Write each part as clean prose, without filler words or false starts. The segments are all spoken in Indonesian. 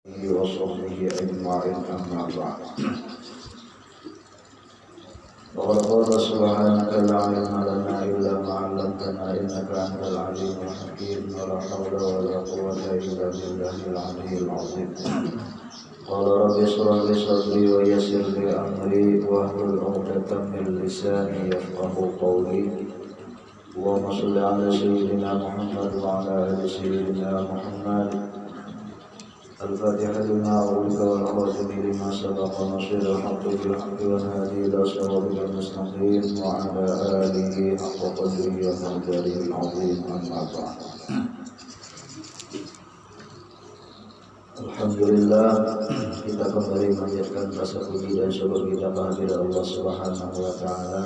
وصحبه أجمعين أما بعد وقد قال سبحانك لا علم لنا إلا ما علمتنا إنك أنت العليم الحكيم ولا حول ولا قوة إلا بالله العلي العظيم قال رب اشرح لي صدري ويسر لي أمري واحلل عقدة من لساني يفقهوا قولي اللهم صل على سيدنا محمد وعلى آل سيدنا محمد الفاتحة لما أغلق والخاتم لما سبق نصير الحق بالحق والهادي إلى صراطك المستقيم وعلى آله حق قدره ومقداره العظيم أما بعد. Alhamdulillah, kita kembali menjadikan rasa puji dan syukur kita kehadiran Allah Subhanahu wa Ta'ala,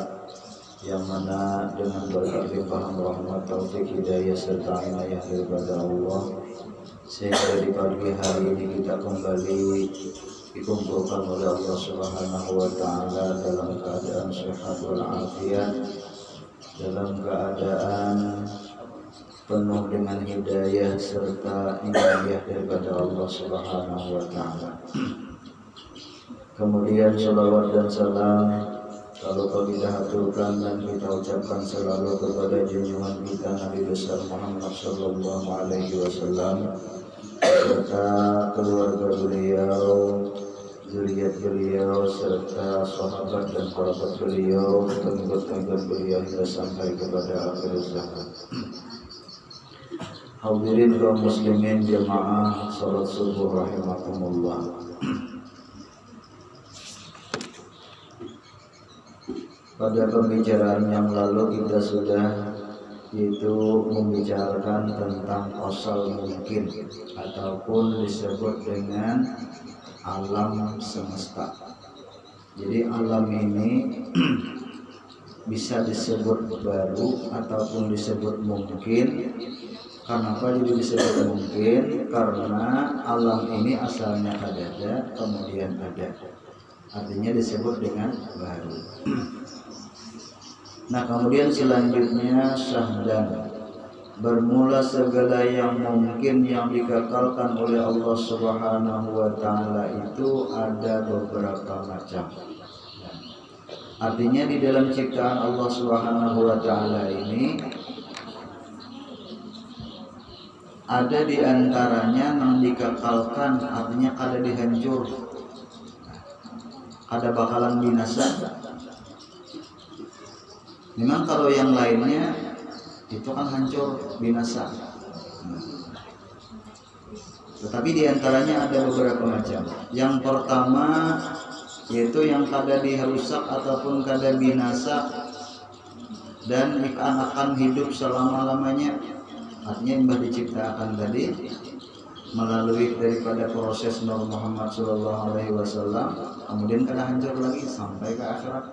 yang mana dengan berkat limpahan rahmat, taufik, hidayah serta inayah daripada Allah, sehingga di pagi hari ini kita kembali dikumpulkan oleh Allah Subhanahu wa Ta'ala dalam keadaan sehat walafiat, dalam keadaan penuh dengan hidayah serta inayah daripada Allah Subhanahu wa Ta'ala. Kemudian salawat dan salam kalau kita haturkan dan kita ucapkan selalu kepada junjungan kita Nabi besar Muhammad sallallahu alaihi wasallam serta keluarga beliau, zuriat beliau, serta sahabat dan kerabat beliau, pengikut-pengikut beliau hingga sampai kepada akhir zaman. Hadirin kaum muslimin jamaah salat subuh rahimakumullah. Pada pembicaraan yang lalu kita sudah membicarakan tentang asal mungkin ataupun disebut dengan alam semesta. Jadi alam ini bisa disebut baru ataupun disebut mungkin. Kenapa jadi disebut mungkin? Karena alam ini asalnya ada, kemudian ada. Artinya disebut dengan baru. Nah, kemudian selanjutnya syahdan, bermula segala yang mungkin yang dikekalkan oleh Allah Subhanahu wa Ta'ala itu ada beberapa macam. Artinya di dalam ciptaan Allah Subhanahu wa Ta'ala ini ada di antaranya yang dikekalkan, artinya kada dihancur, kada bakalan binasa. Memang kalau yang lainnya itu kan hancur, binasa. Tetapi di antaranya ada beberapa macam. Yang pertama yaitu yang kada dirusak ataupun kada binasa dan akan hidup selama-lamanya. Artinya yang diciptakan tadi melalui daripada proses Nabi Muhammad SAW, kemudian kada hancur lagi sampai ke akhirat.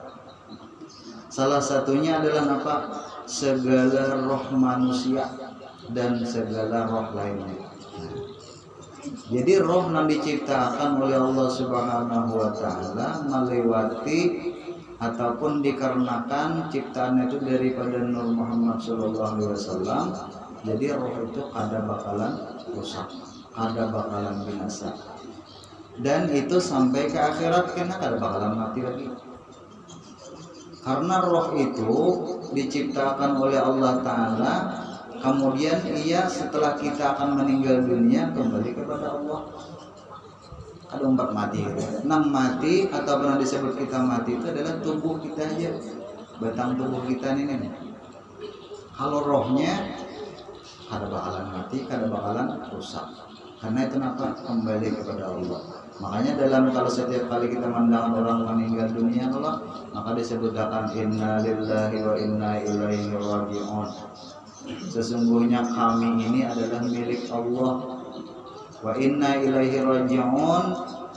Salah satunya adalah apa? Segala roh manusia dan segala roh lainnya. Jadi roh yang diciptakan oleh Allah Subhanahu wa Ta'ala melewati ataupun dikarenakan ciptaan itu daripada Nur Muhammad SAW. Jadi roh itu kada bakalan rusak, kada bakalan binasa, dan itu sampai ke akhirat karena kada bakalan mati lagi. Karena roh itu diciptakan oleh Allah Ta'ala, kemudian ia setelah kita akan meninggal dunia kembali kepada Allah. Ada empat mati. Enam mati atau pernah disebut kita mati itu adalah tubuh kita aja, batang tubuh kita ini. Kalau rohnya kada bakalan mati, kada bakalan rusak. Karena itu kenapa? Kembali kepada Allah. Makanya kalau setiap kali kita mendengar orang meninggal dunia Allah, maka disebutkan inna lillahi wa inna ilaihi raji'un. Sesungguhnya kami ini adalah milik Allah. Wa inna ilaihi raji'un,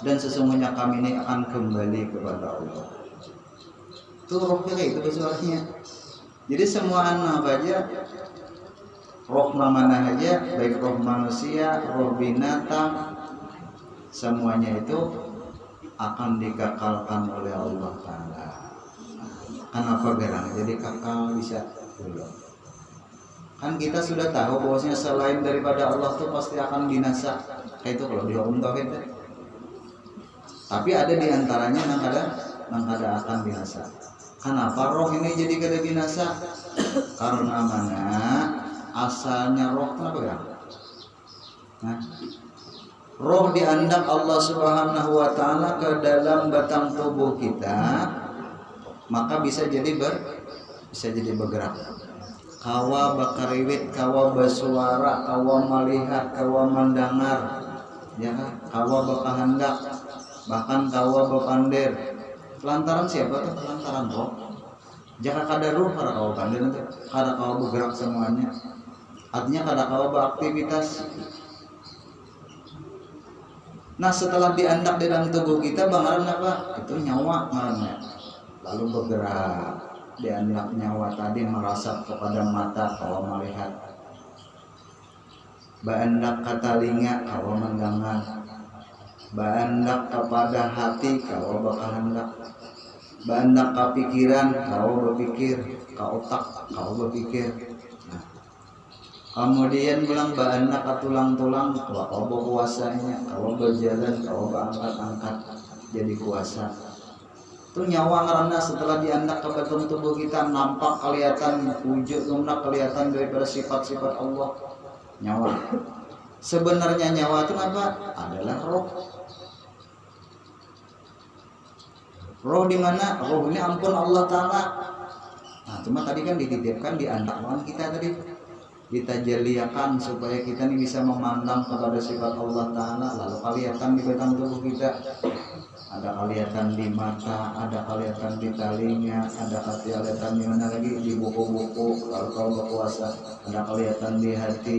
dan sesungguhnya kami ini akan kembali kepada Allah. Itu rohnya kayak itu suaranya. Jadi semua anak aja, roh mana aja, baik roh manusia, roh binatang, semuanya itu akan dikekalkan oleh Allah Ta'ala. Kenapa berang? Jadi kakal bisa dulu. Kan kita sudah tahu bahwasanya selain daripada Allah tuh pasti akan binasa. Kayak itu kalau di hukum tauhid. Tapi ada di antaranya yang kada akan binasa. Kenapa roh ini jadi kada binasa? Karena mana asalnya roh kenapa ya? Nah, roh diandak Allah Subhanahu wa taala ke dalam batang tubuh kita, maka bisa jadi bergerak. Kawa bakariwit, kawa bersuara, kawa melihat, kawa mendengar, ya kan? Kawa bakahandak, bahkan kawa bapandir. Lantaran siapa tuh? Lantaran roh. Jika kada roh, kada kawa pandir itu, kada kawa bergerak semuanya. Artinya kada kawa beraktivitas. Nah setelah diandak di dalam tubuh kita, banggaran apa? Itu nyawa ngarannya. Lalu bergerak. Diandak nyawa tadi merasap kepada mata, kawa melihat. Baandak ke telinga, kawa mendengar. Baandak kepada hati, kawa bakahandak. Baandak ke pikiran, kawa berpikir. Ke otak, kawa berpikir. Nah, kemudian bilang baandak ke tulang-tulang, kawa berkuasanya, kawa berjalan, kawa berangkat-angkat jadi kuasa. Itu nyawa karena setelah diandak ke batang tubuh kita nampak kelihatan wujud lunak, kelihatan daripada sifat-sifat Allah. Nyawa. Sebenarnya nyawa itu apa? Adalah roh. Roh di mana? Roh ini ampun Allah Ta'ala. Nah, cuma tadi kan dititipkan diandak lawan kita tadi. Ditajaliakan supaya kita ini bisa memandang kepada sifat Allah Ta'ala. Lalu kelihatan di batang tubuh kita. Ada kelihatan di mata, ada kelihatan di telinga, ada kelihatan di mana lagi, di buku-buku kalau berkuasa, ada kelihatan di hati.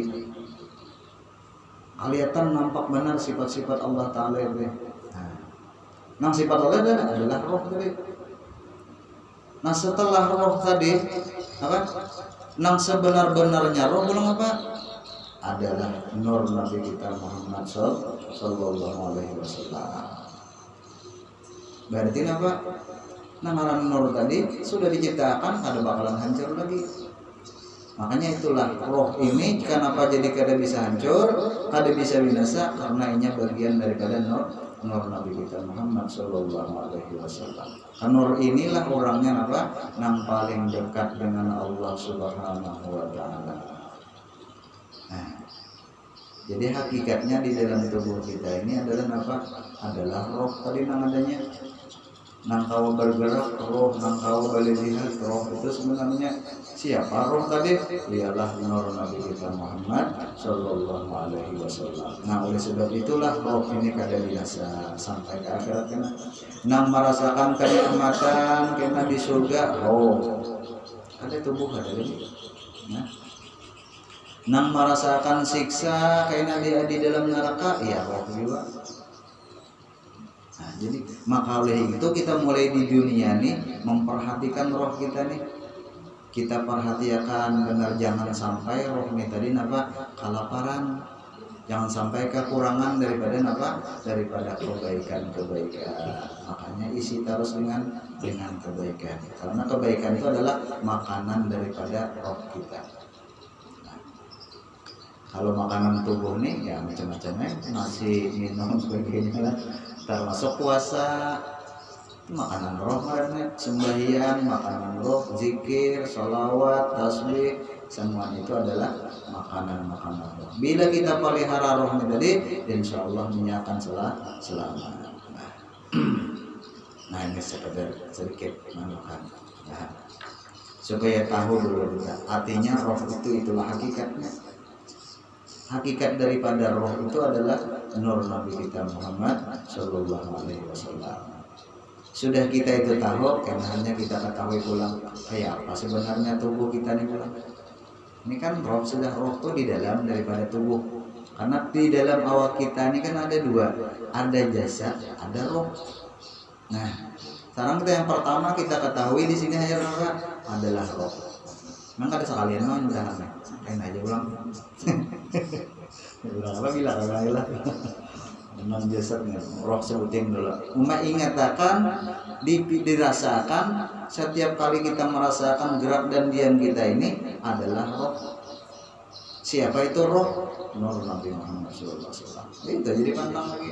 Kelihatan nampak benar sifat-sifat Allah Ta'ala itu. Nah, sifat Allah adalah roh tadi. Nah setelah roh tadi, apa? Nang sebenar-benarnya roh belum apa? Adalah nur Nabi kita Muhammad Sallallahu Alaihi Wasallam. Berarti apa? Namaran nur tadi sudah diciptakan, ada bakalan hancur lagi. Makanya itulah roh ini kenapa jadi kada bisa hancur, kada bisa binasa, karena ini bagian daripada nur Nabi kita Muhammad Sallallahu Alaihi Wasallam. Nur inilah orangnya apa? Yang paling dekat dengan Allah Subhanahu Wa Taala. Nah, jadi hakikatnya di dalam tubuh kita ini adalah apa? Adalah roh tadi namanya. Nang kau bergerak roh, nang kau melihat roh, itu sebenarnya siapa roh tadi? Ialah nur Nabi kita Muhammad Sallallahu Alaihi Wasallam. Nah oleh sebab itulah roh ini kada binasa sampai ke akhirat kena. Nang merasakan kenikmatan kena di surga roh. Ada tubuh ada lagi. Nah, nang merasakan siksa kena di dalam neraka, iya roh juga. Nah, jadi maka oleh itu kita mulai di dunia nih memperhatikan roh kita nih. Kita perhatikan benar, jangan sampai roh ini tadi apa? Kelaparan. Jangan sampai kekurangan daripada apa? Daripada kebaikan-kebaikan. Makanya isi terus dengan kebaikan. Karena kebaikan itu adalah makanan daripada roh kita. Nah, kalau makanan tubuh nih ya macam-macamnya, nasi, minum, sebagainya, termasuk puasa, makanan roh karena sembahyang, makanan roh, zikir, sholawat, tasbih, semua itu adalah makanan-makanan roh. Bila kita pelihara rohnya tadi, insya Allah akan selamat. Nah ini sekedar sedikit manukan. Nah, supaya tahu dulu kita, artinya roh itulah hakikatnya. Hakikat daripada roh itu adalah nur Nabi kita Muhammad Sallallahu Alaihi Wasallam. Sudah kita itu tahu, karena hanya kita ketahui pulang kayak apa sebenarnya tubuh kita ini pulang. Ini kan roh, sudah roh itu di dalam daripada tubuh. Karena di dalam awak kita ini kan ada dua, ada jasad, ada roh. Nah, sekarang kita yang pertama kita ketahui di sini hanya adalah roh. Memang ada sekalian non jangan main aja ulang. Ulang apa bilang lah. Non jasadnya roh sebutin dulu. Umat ingatakan dirasakan setiap kali kita merasakan gerak dan diam kita ini adalah roh. Siapa itu roh? Nur Nabi Muhammad SAW. Itu jadi pantang lagi.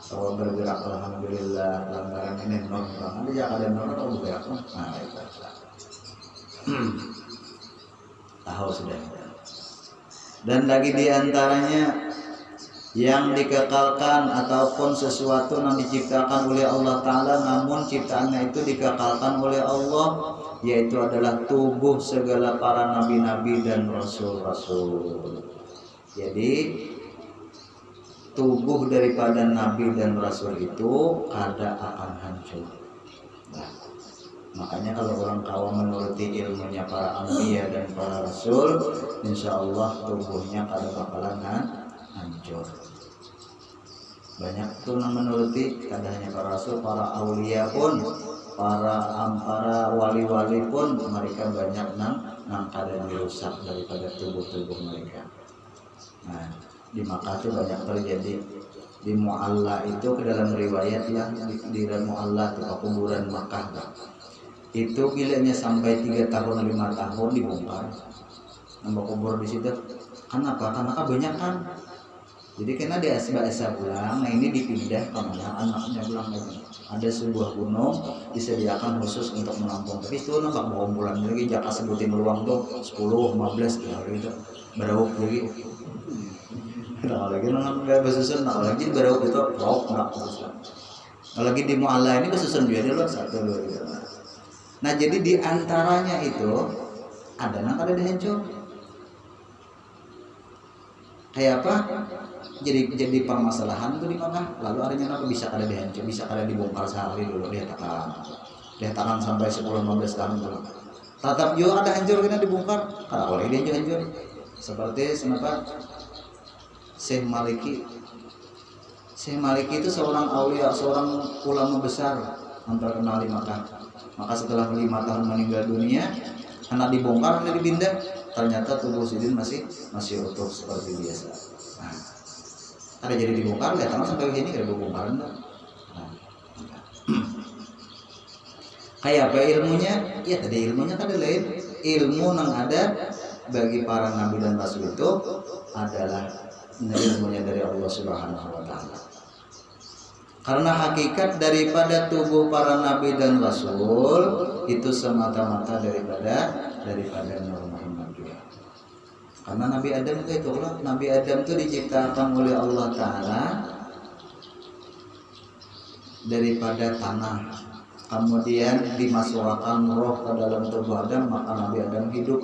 Kalau bergerak alhamdulillah, lantaran ini nur. Nanti ya ada nur atau bergerak. Nah itu. Tahu sudah. Dan lagi diantaranya yang dikekalkan ataupun sesuatu yang diciptakan oleh Allah Ta'ala namun ciptaannya itu dikekalkan oleh Allah, yaitu adalah tubuh segala para nabi-nabi dan rasul-rasul. Jadi tubuh daripada nabi dan rasul itu kada akan hancur. Nah, makanya kalau orang kawan menuruti ilmunya para anbiya dan para rasul, insya Allah tubuhnya kada bakalan hancur. Banyak tuh yang menuruti, kada hanya para rasul, para aulia pun, para wali-wali pun mereka banyak nang kada dirusak daripada tubuh-tubuh mereka. Nah, di Makkah itu banyak terjadi. Di Mu'alla itu ke dalam riwayat ya, di dalam Mu'alla itu kuburan Makkah itu bilanya sampai 3 tahun 5 tahun dibongkar. Nambah kubur di situ. Kenapa? Karena kebanyakan. Jadi karena dia asa pulang, nah ini dipindah kemana anaknya pulang lagi. Ada sebuah gunung disediakan khusus untuk menampung. Tapi itu nampak bohong bulan lagi jaka sebutin ruang tuh 10-15 gitu. Berauk lagi. Nah lagi nggak bersusun, nah lagi berauk itu rok nggak bersusun. Nah lagi di Mu'alla ini bersusun juga dulu 1 2 gitu. Nah jadi di antaranya itu ada dihancur. Kayak apa? Jadi permasalahan tuh di Makkah. Lalu akhirnya apa bisa kada dihancur, bisa kada dibongkar sehari dulu dia tahan sampai 10-15 tahun dulu. Tetap juga ada hancur kena dibongkar. Kada boleh dia hancur. Seperti kenapa Syekh Maliki. Syekh Maliki itu seorang aulia, seorang ulama besar yang terkenal di Makkah. Maka setelah 5 tahun meninggal dunia, karena dibongkar, karena dipindah, ternyata tubuh Sidin masih utuh seperti biasa. Nah, ada jadi dibongkar, lihat tangan sampai begini ada bongkaran. Nah, kayak apa ilmunya? Ya tadi ilmunya kan ada lain. Ilmu yang ada bagi para nabi dan rasul itu adalah ilmunya dari Allah Subhanahu Wa Taala. Karena hakikat daripada tubuh para nabi dan rasul itu semata-mata daripada Nur Muhammad juga. Karena Nabi Adam itu Allah, Nabi Adam itu diciptakan oleh Allah Ta'ala daripada tanah. Kemudian dimasukkan roh ke dalam tubuh Adam, maka Nabi Adam hidup.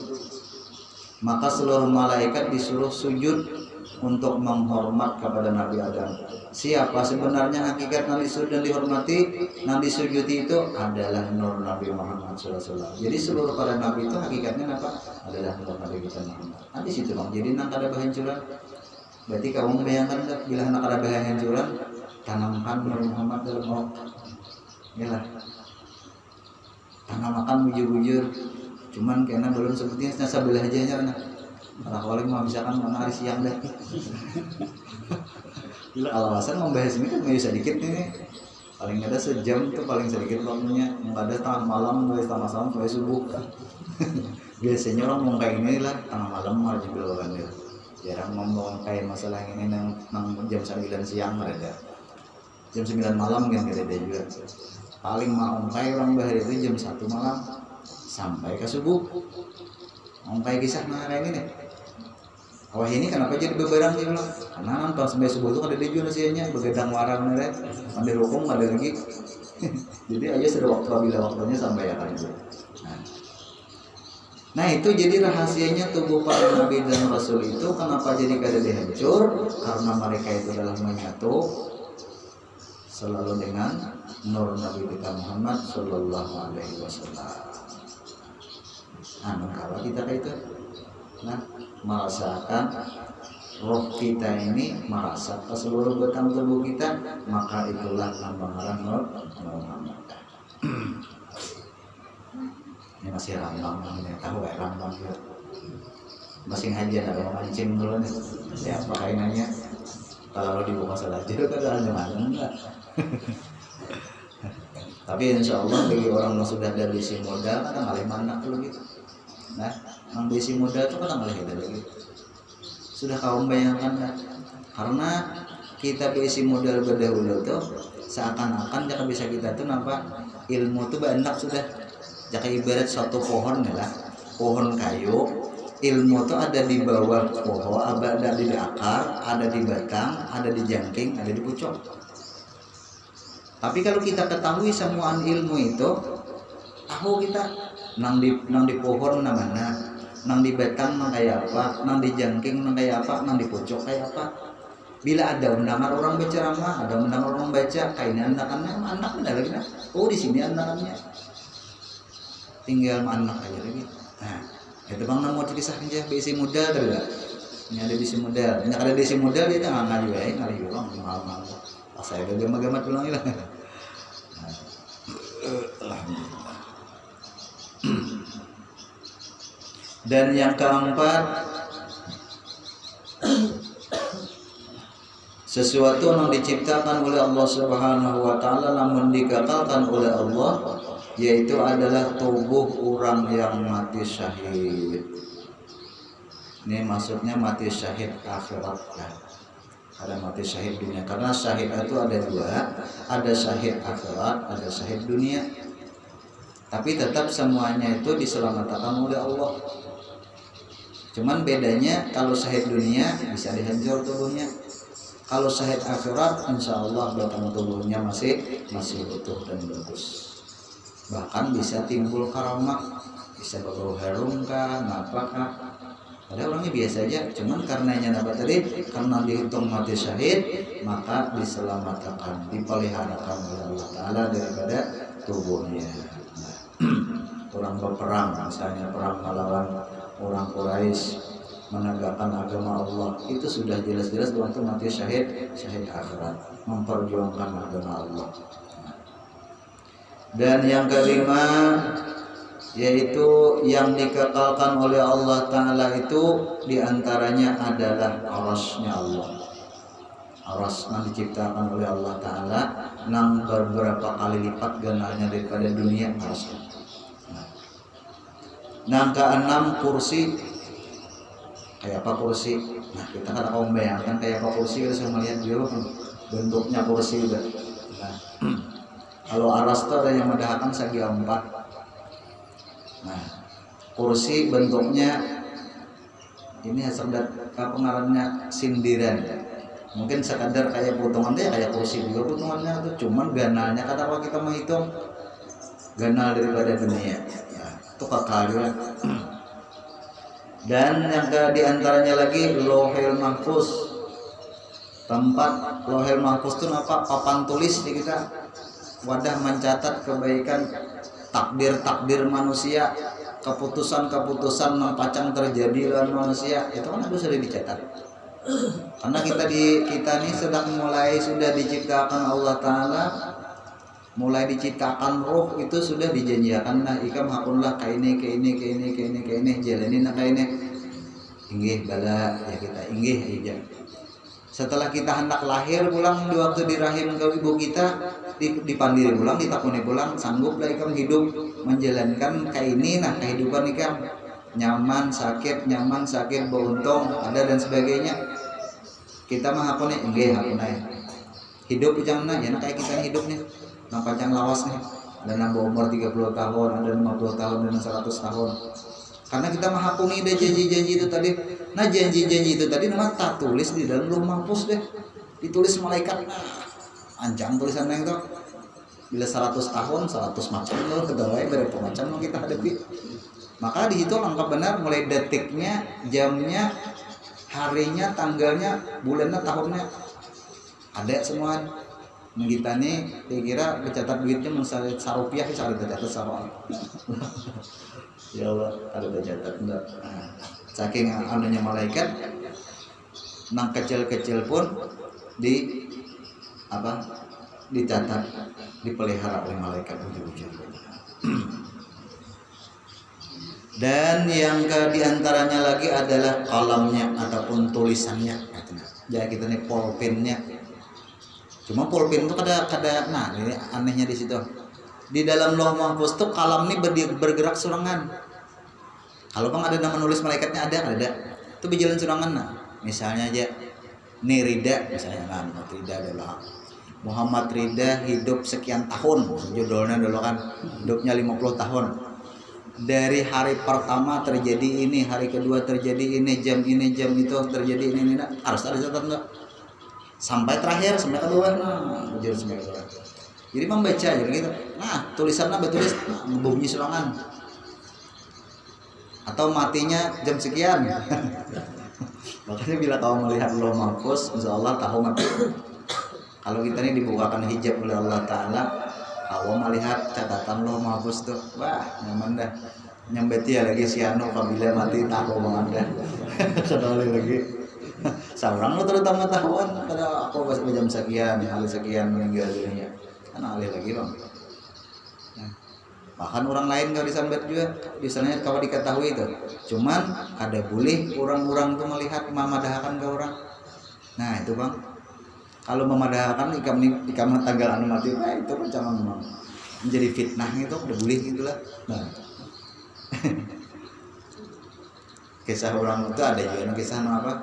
Maka seluruh malaikat disuruh sujud untuk menghormat kepada Nabi Adam. Siapa sebenarnya hakikat yang disujud dan dihormati, yang disujuti itu adalah Nur Nabi Muhammad SAW. Jadi seluruh para nabi itu hakikatnya apa? Adalah Nur Nabi kita Muhammad. Nah di situ bang. Jadi nak ada kehancuran. Berarti kamu membayangkan bila nak ada kehancuran, tanamkan Nur Muhammad dalam roh. Yalah. Tanamkan bujur-bujur. Cuman karena belum sepertinya sebelah aja nya. Kalau paling mau misalkan mana hari siang deh. Bila alasan membahas ini kan bisa sedikit nih. Paling ada sejam tuh paling sedikit waktunya. Nggak ada tengah malam, mulai tengah malam sampai subuh. Biasanya orang mau kayak ini lah tengah malam malah juga kan ya. Jarang ngomong kayak masalah ini yang jam 9 siang ada. Jam 9 malam kan kita ada juga. Paling mau kayak orang bahari itu jam 1 malam sampai ke subuh. Mau kayak kisah mana kayak gini. Awal ini kenapa jadi beberang dia bilang? Karena nonton sampai subuh itu ada dijual nasinya, begadang warang nih, sampai rokok nggak ada lagi. Jadi aja sudah waktu bila waktunya sampai ya kan. Nah itu jadi rahasianya tubuh para nabi dan rasul itu kenapa jadi kada dihancur? Karena mereka itu adalah menyatu selalu dengan nur Nabi kita Muhammad Sallallahu Alaihi Wasallam. Nah kalau kita kayak itu, nah merasakan roh kita ini merasa ke seluruh batang tubuh kita, maka itulah lambang Nur Muhammad. Ini masih rambang, ini tahu ya rambang ya. Masih hajian ada mau mancing dulu nih. Siapa kainannya? Kalau dibuka salah aja kan ada mana enggak? Tapi insya Allah bagi orang yang sudah ada di si modal kan ngalih manak dulu gitu. Nah, yang besi modal itu kan nggak ada lagi. Sudah kau bayangkan dah. Karena kita berisi modal berdahulu tuh seakan-akan jika bisa kita tuh nampak ilmu tuh banyak sudah. Jika ibarat suatu pohon lah, pohon kayu, ilmu tuh ada di bawah pohon, ada di akar, ada di batang, ada di jangking, ada di pucuk. Tapi kalau kita ketahui semuaan ilmu itu, tahu kita nang di pohon namanya, nang di batang nang kayak apa, nang di jangking nang kayak apa, nang di pucuk kayak apa. Bila ada undangan orang berceramah, ada undangan orang baca, kainnya anak ada lagi nah. Oh di sini anakannya. Tinggal anak aja lagi. Nah, itu bang mau cerita saja bisi modal tidak? Ini ada bisi modal. Ini ada bisi modal dia nggak ngaji ya, ngaji orang mahal-mahal. Pas saya udah gamat-gamat pulang lah. Alhamdulillah. Dan yang keempat, sesuatu yang diciptakan oleh Allah Subhanahu wa taala namun dikekalkan oleh Allah, yaitu adalah tubuh orang yang mati syahid. Ini maksudnya mati syahid akhirat kan. Ada mati syahid dunia, karena syahid itu ada dua, ada syahid akhirat, ada syahid dunia. Tapi tetap semuanya itu diselamatkan oleh Allah. Cuman bedanya kalau syahid dunia bisa dihancur tubuhnya. Kalau syahid akhirat, insya Allah batang tubuhnya masih utuh dan bagus. Bahkan bisa timbul karamah, bisa berbau harum kah, apakah? Padahal orangnya biasa aja. Cuman karenanya apa tadi? Karena dihitung mati syahid, maka diselamatkan, dipeliharakan oleh Allah Taala daripada tubuhnya. Nah, orang berperang, misalnya perang melawan orang Quraisy, menegakkan agama Allah, itu sudah jelas-jelas untuk mati syahid akhirat, memperjuangkan agama Allah. Dan yang kelima, yaitu yang dikekalkan oleh Allah Ta'ala itu diantaranya adalah arasnya Allah. Aras yang diciptakan oleh Allah Ta'ala nang beberapa kali lipat gananya daripada dunia arasnya. Nah, keenam, kursi. Kayak apa kursi? Nah, kita kan akan membayangkan kayak apa kursi, kita bisa melihat dulu bentuknya kursi udah. Nah, kalau aras itu ada yang mendahkan segi empat. Nah, kursi bentuknya ini hasilnya pengarannya sindiran. Mungkin sekadar kayak potongannya kayak kursi juga potongannya itu, cuman ganalnya kata apa kita menghitung ganal daripada dunia. Nah, itu kekal. Dan yang diantaranya lagi Lauhul Mahfuz. Tempat Lauhul Mahfuz itu apa? Papan tulis di kita, wadah mencatat kebaikan, takdir manusia, keputusan yang terjadi dalam manusia, itu kan harus sudah dicatat. Karena kita nih sudah diciptakan Allah Ta'ala, mulai diciptakan roh itu sudah dijanjikan, nah ikam hakunlah kaini jalanin kaini inggih bala ya kita inggih aja. Setelah kita hendak lahir pulang di waktu di rahim ke ibu kita, dipandiri pulang, ditakuni pulang, sangguplah ikam hidup menjalankan kaini, nah kehidupan ikam nyaman sakit beruntung ada dan sebagainya. Kita mah hakune inggih hakunai hidup jangan ya kayak kita hidup nih. Nah panjang lawas nih, ada nambah umur 30 tahun, ada 50 tahun, dan 100 tahun. Karena kita menghakumi deh janji-janji itu tadi. Nah janji-janji itu tadi nama tak tulis di dalam Lauhul Mahfuz deh. Ditulis malaikat, anjang tulisannya itu. Bila 100 tahun, 100 macam loh, kedawai berapa macam loh kita hadapi. Maka di situ lengkap benar mulai detiknya, jamnya, harinya, tanggalnya, bulannya, tahunnya. Ada semua. Kita nih kira bercatat duitnya misalnya sarupiah bisa ada bercatat sama ya Allah ada bercatat enggak. Saking anunya malaikat nang kecil-kecil pun dicatat, dipelihara oleh malaikat ujung-ujung. Dan yang diantaranya lagi adalah kalamnya ataupun tulisannya. Jadi kita nih pulpennya. Cuma pulpen itu kada nah ini anehnya di situ. Di dalam Lauhul Mahfuz itu kalam ini bergerak serangan. Kalau bang ada nama nulis malaikatnya ada. Itu berjalan serangan nah. misalnya aja nih Rida misalnya kan, Rida adalah Muhammad Rida hidup sekian tahun, judulnya dulu kan hidupnya 50 tahun. Dari hari pertama terjadi ini, hari kedua terjadi ini, jam itu terjadi ini harus ada catatan enggak? Sampai terakhir, sampai kedua, jujur sampai kedua. Jadi membaca aja gitu. Nah, tulisannya bertulis bunyi serangan. Atau matinya jam sekian. Makanya bila kau melihat Lauh Mahfuz, insya Allah tahu mati. Kalau kita ini dibukakan hijab oleh Allah Ta'ala, kau melihat catatan Lauh Mahfuz tuh, wah nyaman dah. Nyambeti ya lagi si Anu apabila mati tahu banget dah. Sekali lagi. Seorang lo terutama tahuan pada aku pas jam sekian, hari sekian meninggal dunia. Kan alih lagi bang. Nah, bahkan orang lain kalau disambat juga, biasanya kalau diketahui itu. Cuman ada boleh orang-orang tuh melihat memadahkan ke orang. Nah itu bang. Kalau memadahkan ikam tanggal anu mati, nah itu macam memang menjadi fitnah itu udah boleh gitulah. Nah. Kisah orang itu ada juga kisah apa?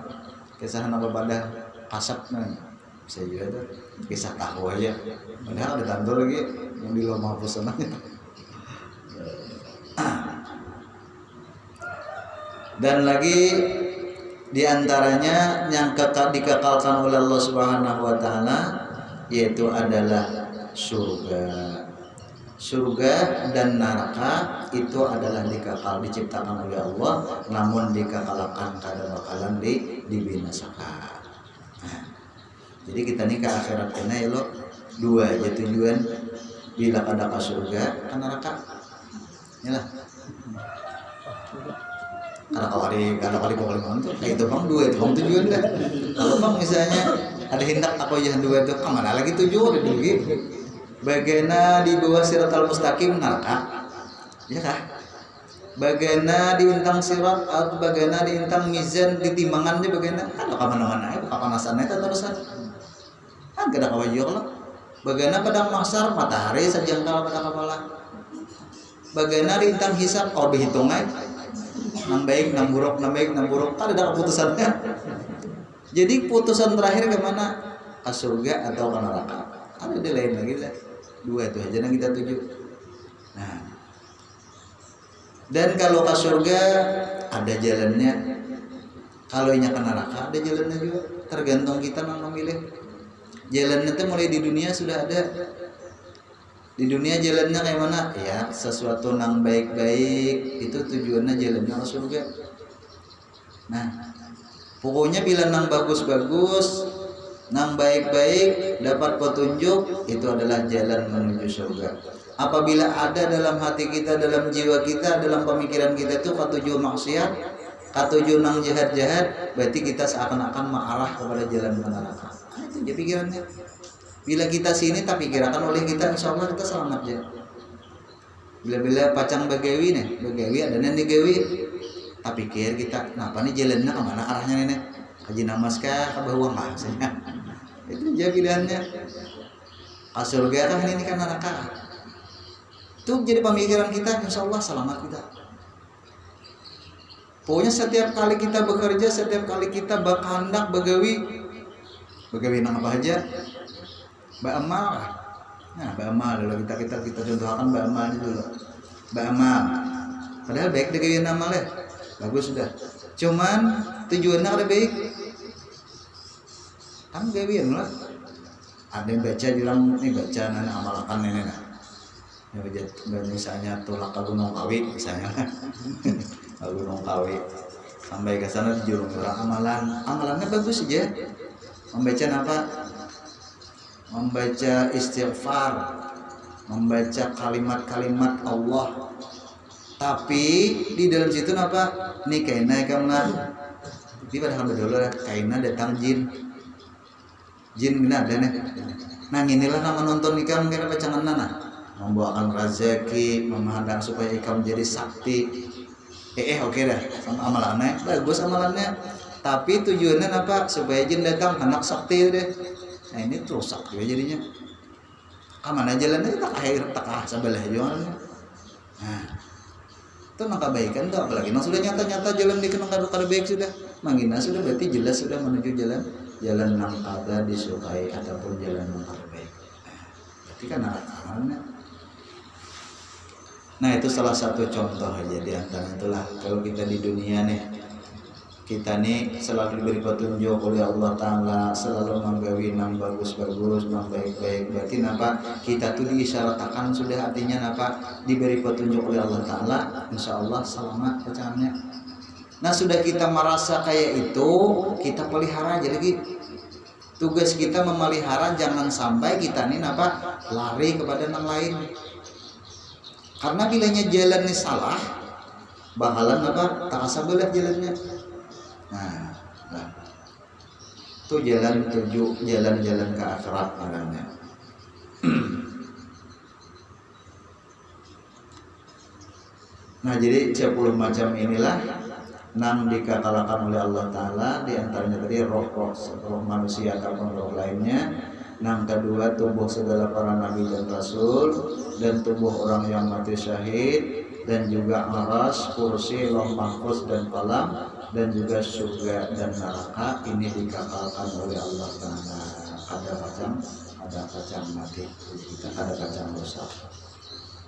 Kisah apa pada kasap nih. Bisa juga tuh kisah tahu aja. Padahal ada tanto lagi yang di Lauh Mahfuz namanya. Dan lagi diantaranya yang dikekalkan oleh Allah Subhanahu Wa Taala yaitu adalah surga. Surga dan neraka itu adalah diciptakan oleh Allah, namun dikekalkan kada bakalan dibinasakan. Nah, jadi kita nih ke akhirat kena ya lo dua aja tujuan, bila kada ke surga ke neraka. Yalah. Kada kali itu kayak itu bang dua itu bang tujuan dah. Kalau bang misalnya ada hendak apa aja dua itu kemana lagi tujuan lagi? Bagaimana di bawah siratal mustaqim neraka, ya kah? Bagaimana di intang sirat atau bagaimana di intang mizan di timbangannya bagaimana? Ada kemana-mana ya, kepanasannya itu terusan. Kan kada kawajo lah. Bagaimana pada mahsyar matahari sejengkal pada kepala. Bagaimana di intang hisab kalau dihitung aja, nang baik, nang buruk, kan ada keputusannya. Jadi putusan terakhir kemana? Ke surga atau ke neraka? Ada di lain lagi lah. Dua itu aja yang kita tuju. Nah, dan kalau ke surga ada jalannya, kalau nya ke neraka ada jalannya juga. Tergantung kita mau memilih. Jalannya itu mulai di dunia sudah ada. Di dunia jalannya kayak mana? Ya sesuatu yang baik-baik itu tujuannya jalannya ke surga. Nah, pokoknya bila nang bagus-bagus, nang baik-baik dapat petunjuk, itu adalah jalan menuju surga. Apabila ada dalam hati kita, dalam jiwa kita, dalam pemikiran kita itu ketujuh maksiat, ketujuh nang jahat-jahat, berarti kita seakan-akan mengarah kepada jalan neraka. Nah, itu dia pikirannya. Bila kita sini tak pikirkan oleh kita, insya Allah kita selamat ya. Bila pacang bagawi nih, bagawi ada yang digawi, tak pikir kita, kenapa nih jalannya kemana arahnya nih? Haji namas kah ke bawah maksudnya. Itu dia pilihannya. Ke surga kah ini kan neraka. Itu jadi pemikiran kita, insya Allah selamat kita. Pokoknya setiap kali kita bekerja, setiap kali kita berkehendak begawi nang apa aja, beramal. Nah, beramal dulu kita contohkan beramal dulu. Beramal. Padahal baik begawi amal ya, bagus sudah. Cuman tujuannya ada baik. Kan gawian lah. Ada yang baca bilang nih baca nana amalkan ini nah. Ya baca misalnya tolak ke Gunung Kawi misalnya. Ke Gunung Kawi. Sampai ke sana jurung orang amalannya bagus aja. Membaca apa? Membaca istighfar, membaca kalimat-kalimat Allah. Tapi di dalam situ apa? Nih kaina kamna. Di pada hamba dulu kaina datang jin mina ada nih. Nah inilah nama nonton ikam kira bacangan nana, membawakan rezeki, memandang supaya ikam jadi sakti. Oke dah, sama amalannya bagus amalannya. Tapi tujuannya apa? Supaya jin datang anak sakti deh. Nah ini terus sakti jadinya. Kemana jalannya tak akhir tak sebelah jualannya. Nah itu nang kebaikan tuh apalagi nang sudah nyata-nyata jalan dikenang kada baik sudah Manggina sudah berarti jelas sudah menuju jalan yang ada disukai ataupun jalan yang terbaik. Berarti kan amalnya. Nah itu salah satu contoh aja di antara itulah. Kalau kita di dunia nih, kita nih selalu diberi petunjuk oleh Allah Ta'ala, selalu menggawi yang bagus-bagus, yang baik-baik. Berarti napa kita tuh diisyaratkan sudah, artinya napa diberi petunjuk oleh Allah Ta'ala, insya Allah selamat bacaannya. Nah sudah kita merasa kayak itu, kita pelihara aja lagi. Tugas kita memelihara, jangan sampai kita nih napa lari kepada yang lain. Karena bilanya jalan ini salah, bakalan apa tak asa belah jalannya. Nah, itu jalan tuju, jalan-jalan ke akhirat namanya. Nah jadi 10 macam inilah nang dikatakan oleh Allah Ta'ala, diantaranya tadi roh manusia ataupun roh lainnya. Nang kedua tubuh segala para nabi dan rasul, dan tubuh orang yang mati syahid, dan juga aras, kursi, lauh mahfuz dan qalam, dan juga surga dan neraka. Ini dikakalkan oleh Allah Ta'ala. Ada kacang mati, kita ada kacang rusak.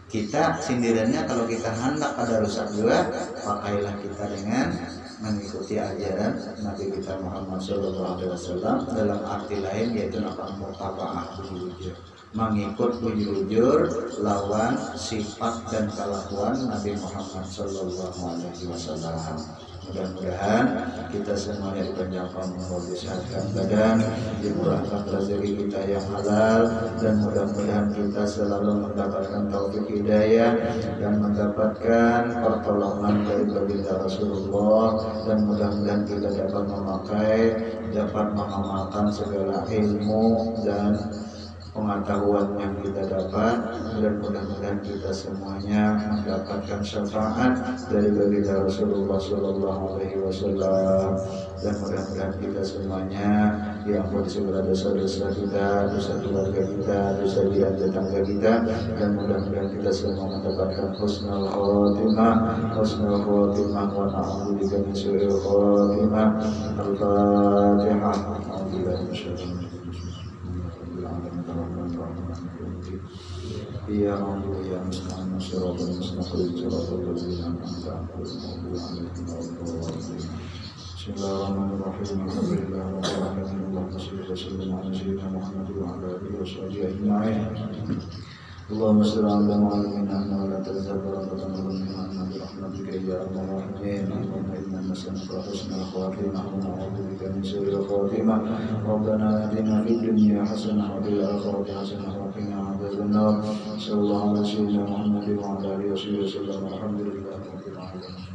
Kita sindirannya kalau kita hendak ada rusak juga, pakailah kita dengan mengikuti ajaran Nabi kita Muhammad SAW, dalam arti lain yaitu mutaba'ah bujur, mengikut bujur lawan sifat dan kelakuan Nabi Muhammad SAW. Mudah-mudahan kita semuanya dipanjangkan umur, disehatkan badan, dimurahkan rezeki kita yang halal, dan mudah-mudahan kita selalu mendapatkan taufik hidayah dan mendapatkan pertolongan dari baginda Rasulullah, dan mudah-mudahan kita dapat mengamalkan segala ilmu dan pengetahuan yang kita dapat, dan mudah-mudahan kita semuanya mendapatkan syafaat dari baginda Rasulullah SAW, dan mudah-mudahan kita semuanya diampuni segala dosa-dosa kita, dosa keluarga kita, dosa jiran tetangga kita, dan mudah-mudahan kita semua mendapatkan husnul khotimah wa na'udzubika min su'il khotimah. Al-Fatihah. Ya Allah ya Muslim syaratul mustaqim syaratul ladzina an'amta 'alaihim Bismillahirrahmanirrahim. Alhamdulillahirabbil alamin. Allahumma shalli wa sallim ala sayyidina Muhammad wa ala alihi wa sahbihi ajma'in. Allahumma shalli ala Muhammadin wa la tazawwara bi rahmatika ya arhamar rahimin. Allahumma inna nas'aluka husnal khatimah wa na'udzubika min su'il khatimah. Rabbana atina fid dunya hasanah wa fil akhirati hasanah wa qina adzabannar. Sallallahu alaihi wa sallam Muhammadin wa ala alihi wa sahbihi wasallam. Alhamdulillahirabbil alamin.